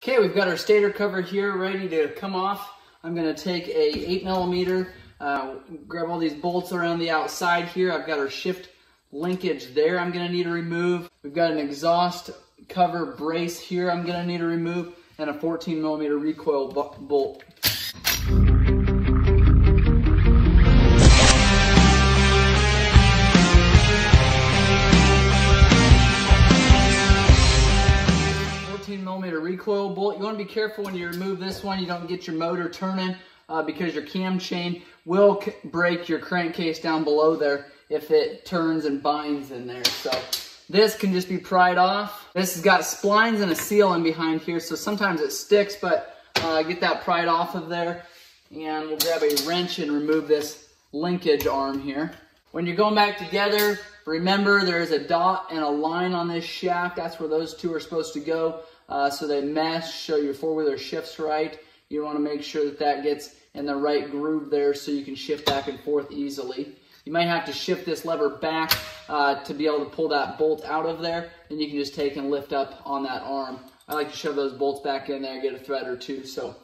Okay, we've got our stator cover here ready to come off. I'm going to take a 8mm, grab all these bolts around the outside here. I've got our shift linkage there I'm going to need to remove. We've got an exhaust cover brace here I'm going to need to remove, and a 14mm recoil bolt. Recoil bolt. You want to be careful when you remove this one, you don't get your motor turning because your cam chain will break your crankcase down below there if it turns and binds in there. So this can just be pried off. This has got splines and a seal in behind here, so sometimes it sticks, but get that pried off of there, and we'll grab a wrench and remove this linkage arm here. When you're going back together, remember there's a dot and a line on this shaft. That's where those two are supposed to go. So they mesh, so your four-wheeler shifts right. You want to make sure that that gets in the right groove there so you can shift back and forth easily. You might have to shift this lever back to be able to pull that bolt out of there, and you can just take and lift up on that arm. I like to shove those bolts back in there, get a thread or two so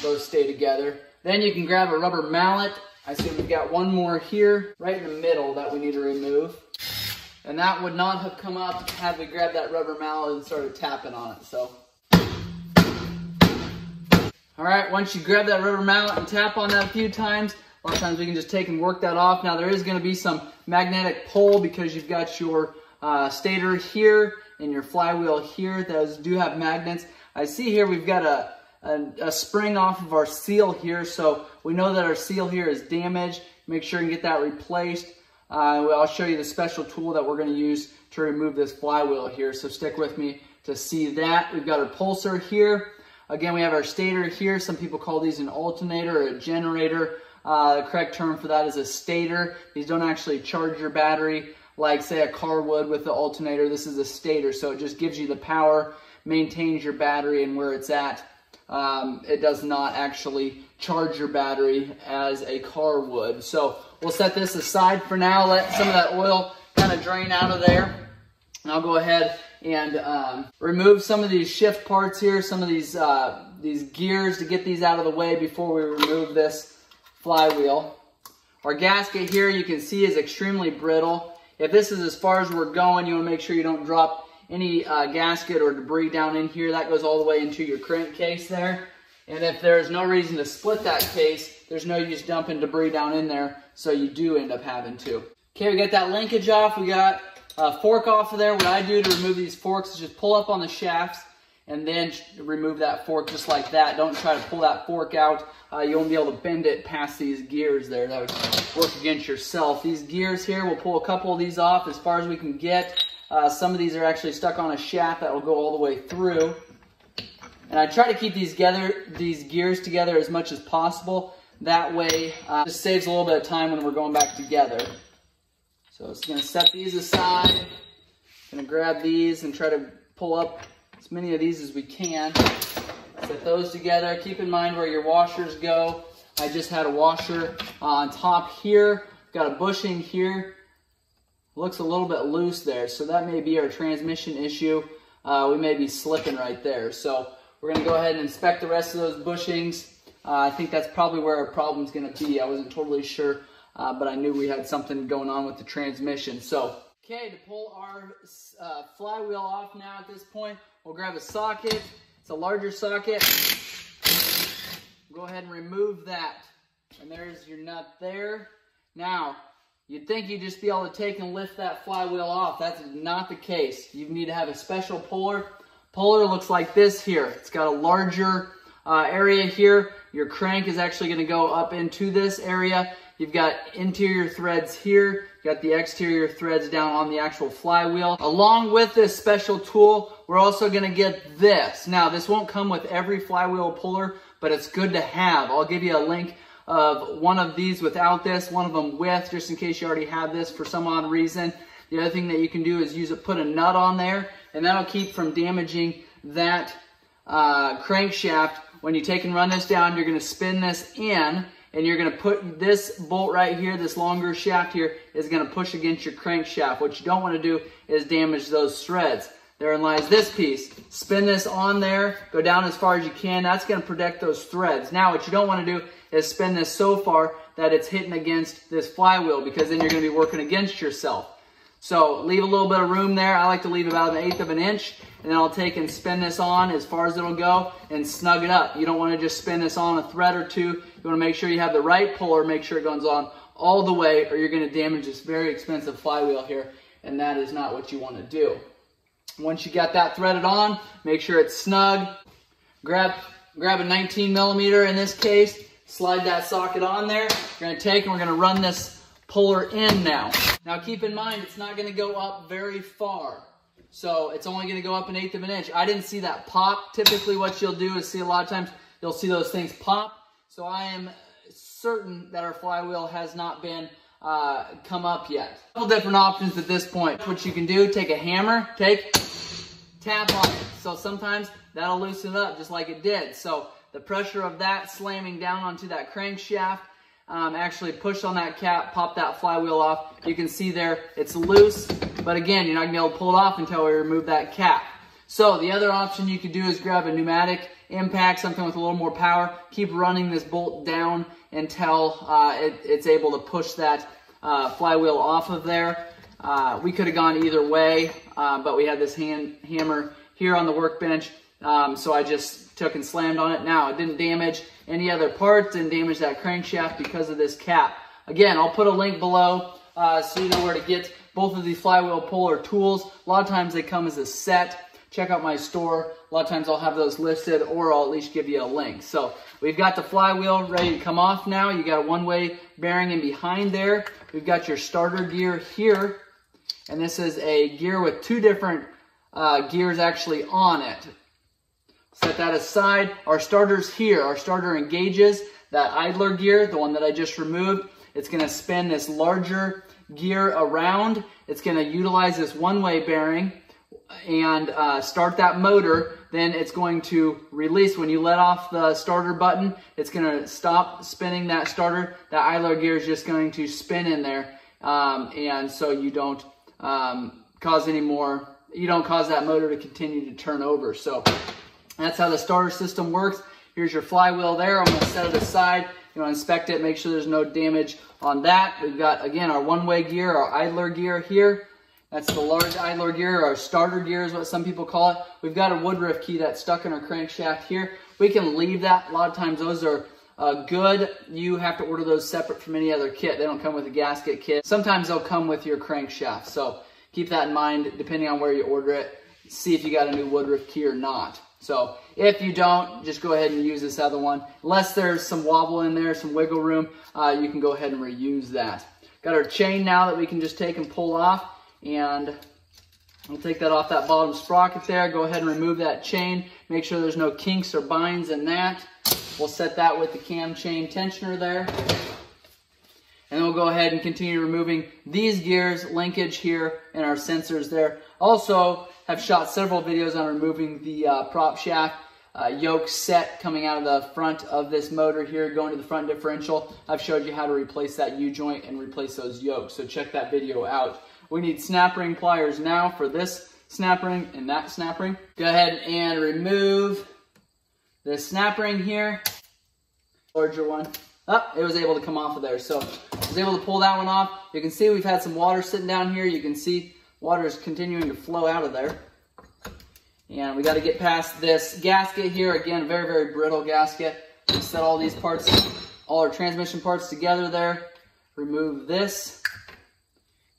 those stay together. Then you can grab a rubber mallet. I see we've got one more here right in the middle that we need to remove. And that would not have come up had we grabbed that rubber mallet and started tapping on it. So, all right, once you grab that rubber mallet and tap on that a few times, a lot of times we can just take and work that off. Now there is going to be some magnetic pull because you've got your stator here and your flywheel here. Those do have magnets. I see here we've got a spring off of our seal here, so we know that our seal here is damaged. Make sure and get that replaced. I'll show you the special tool that we're going to use to remove this flywheel here, so stick with me to see that. We've got our pulsar here. Again, we have our stator here. Some people call these an alternator or a generator. The correct term for that is a stator. These don't actually charge your battery like, say, a car would with the alternator. This is a stator, so it just gives you the power, maintains your battery and where it's at. It does not actually charge your battery as a car would. So we'll set this aside for now, let some of that oil kind of drain out of there. And I'll go ahead and remove some of these shift parts here, some of these gears to get these out of the way before we remove this flywheel. Our gasket here you can see is extremely brittle. If this is as far as we're going, you want to make sure you don't drop any gasket or debris down in here. That goes all the way into your crankcase there. And if there's no reason to split that case, there's no use dumping debris down in there, so you do end up having to. Okay, we got that linkage off. We got a fork off of there. What I do to remove these forks is just pull up on the shafts and then remove that fork just like that. Don't try to pull that fork out. You won't be able to bend it past these gears there. That would work against yourself. These gears here, we'll pull a couple of these off as far as we can get. Some of these are actually stuck on a shaft that will go all the way through. And I try to keep these gears together as much as possible. That way, it just saves a little bit of time when we're going back together. So it's going to set these aside. Going to grab these and try to pull up as many of these as we can. Set those together. Keep in mind where your washers go. I just had a washer on top here. Got a bushing here. Looks a little bit loose there, so that may be our transmission issue. We may be slipping right there. So we're going to go ahead and inspect the rest of those bushings. I think that's probably where our problem's going to be. I wasn't totally sure, but I knew we had something going on with the transmission. So, okay, to pull our flywheel off now at this point, we'll grab a socket. It's a larger socket. Go ahead and remove that. And there's your nut there. Now, you'd think you'd just be able to take and lift that flywheel off. That's not the case. You need to have a special puller. Puller looks like this here. It's got a larger area here. Your crank is actually going to go up into this area. You've got interior threads here. You've got the exterior threads down on the actual flywheel. Along with this special tool, we're also going to get this. Now, this won't come with every flywheel puller, but it's good to have. I'll give you a link of one of these without this, one of them with, just in case you already have this for some odd reason. The other thing that you can do is put a nut on there, and that'll keep from damaging that crankshaft. When you take and run this down, you're going to spin this in, and you're going to put this bolt right here, this longer shaft here, is going to push against your crankshaft. What you don't want to do is damage those threads. Therein lies this piece. Spin this on there, go down as far as you can. That's going to protect those threads. Now, what you don't want to do is spin this so far that it's hitting against this flywheel, because then you're going to be working against yourself. So leave a little bit of room there. I like to leave about 1/8 of an inch, and then I'll take and spin this on as far as it'll go and snug it up. You don't want to just spin this on a thread or two. You want to make sure you have the right puller, make sure it goes on all the way, or you're going to damage this very expensive flywheel here, and that is not what you want to do. Once you got that threaded on, make sure it's snug. Grab a 19 millimeter in this case, slide that socket on there. We're going to take and we're going to run this puller in now. Now keep in mind, it's not going to go up very far. So it's only going to go up 1/8 of an inch. I didn't see that pop. Typically what you'll do is see a lot of times, you'll see those things pop. So I am certain that our flywheel has not been come up yet. A couple different options at this point. What you can do, take a hammer, tap on it. So sometimes that'll loosen it up just like it did. So the pressure of that slamming down onto that crankshaft actually push on that cap, pop that flywheel off. You can see there it's loose, but again, you're not going to be able to pull it off until we remove that cap. So the other option you could do is grab a pneumatic impact, something with a little more power. Keep running this bolt down until it's able to push that flywheel off of there. We could have gone either way, but we had this hammer here on the workbench, so I just took and slammed on it. Now, it didn't damage any other parts, didn't damage that crankshaft because of this cap. Again, I'll put a link below so you know where to get both of these flywheel puller tools. A lot of times they come as a set. Check out my store. A lot of times I'll have those listed, or I'll at least give you a link. So we've got the flywheel ready to come off now. You got a one-way bearing in behind there. We've got your starter gear here, and this is a gear with two different gears actually on it. Set that aside. Our starter's here. Our starter engages that idler gear, the one that I just removed. It's going to spin this larger gear around. It's going to utilize this one-way bearing and start that motor. Then it's going to release. When you let off the starter button, it's going to stop spinning that starter. That idler gear is just going to spin in there, and so you don't cause any more. You don't cause that motor to continue to turn over. So that's how the starter system works. Here's your flywheel there. I'm going to set it aside. You want to inspect it, make sure there's no damage on that. We've got, again, our one-way gear, our idler gear here. That's the large idler gear, our starter gear is what some people call it. We've got a woodruff key that's stuck in our crankshaft here. We can leave that. A lot of times those are good. You have to order those separate from any other kit. They don't come with a gasket kit. Sometimes they'll come with your crankshaft. So keep that in mind depending on where you order it. See if you got a new woodruff key or not. So if you don't, just go ahead and use this other one. Unless there's some wobble in there, some wiggle room, you can go ahead and reuse that. Got our chain now that we can just take and pull off. And we'll take that off that bottom sprocket there. Go ahead and remove that chain. Make sure there's no kinks or binds in that. We'll set that with the cam chain tensioner there. And then we'll go ahead and continue removing these gears, linkage here, and our sensors there. Also, have shot several videos on removing the prop shaft yoke set coming out of the front of this motor here, going to the front differential. I've showed you how to replace that U-joint and replace those yokes, so check that video out. We need snap ring pliers now for this snap ring and that snap ring. Go ahead and remove this snap ring here, larger one. Oh, it was able to come off of there, so I was able to pull that one off. You can see we've had some water sitting down here. You can see water is continuing to flow out of there. And we got to get past this gasket here. Again, very, very brittle gasket. We set all these parts, all our transmission parts together there. Remove this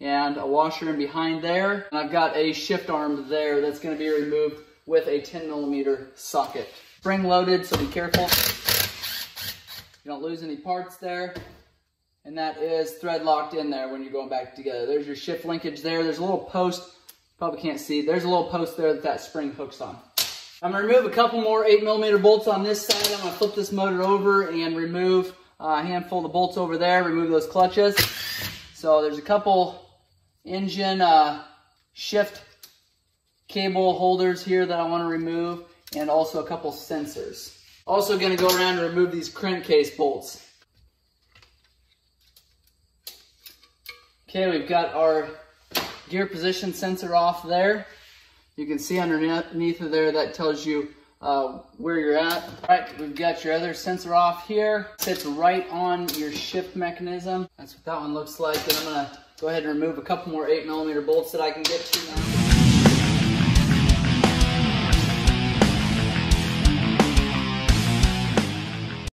and a washer in behind there. And I've got a shift arm there that's going to be removed with a 10mm socket. Spring loaded, so be careful. You don't lose any parts there. And that is thread locked in there when you're going back together. There's your shift linkage there. There's a little post, probably can't see. There's a little post there that spring hooks on. I'm going to remove a couple more 8mm bolts on this side. I'm going to flip this motor over and remove a handful of the bolts over there. Remove those clutches. So there's a couple engine shift cable holders here that I want to remove, and also a couple sensors. Also going to go around and remove these crankcase bolts. Okay, we've got our gear position sensor off there. You can see underneath of there that tells you where you're at. All right, we've got your other sensor off here. Sits right on your shift mechanism. That's what that one looks like. And I'm gonna go ahead and remove a couple more 8mm bolts that I can get to now.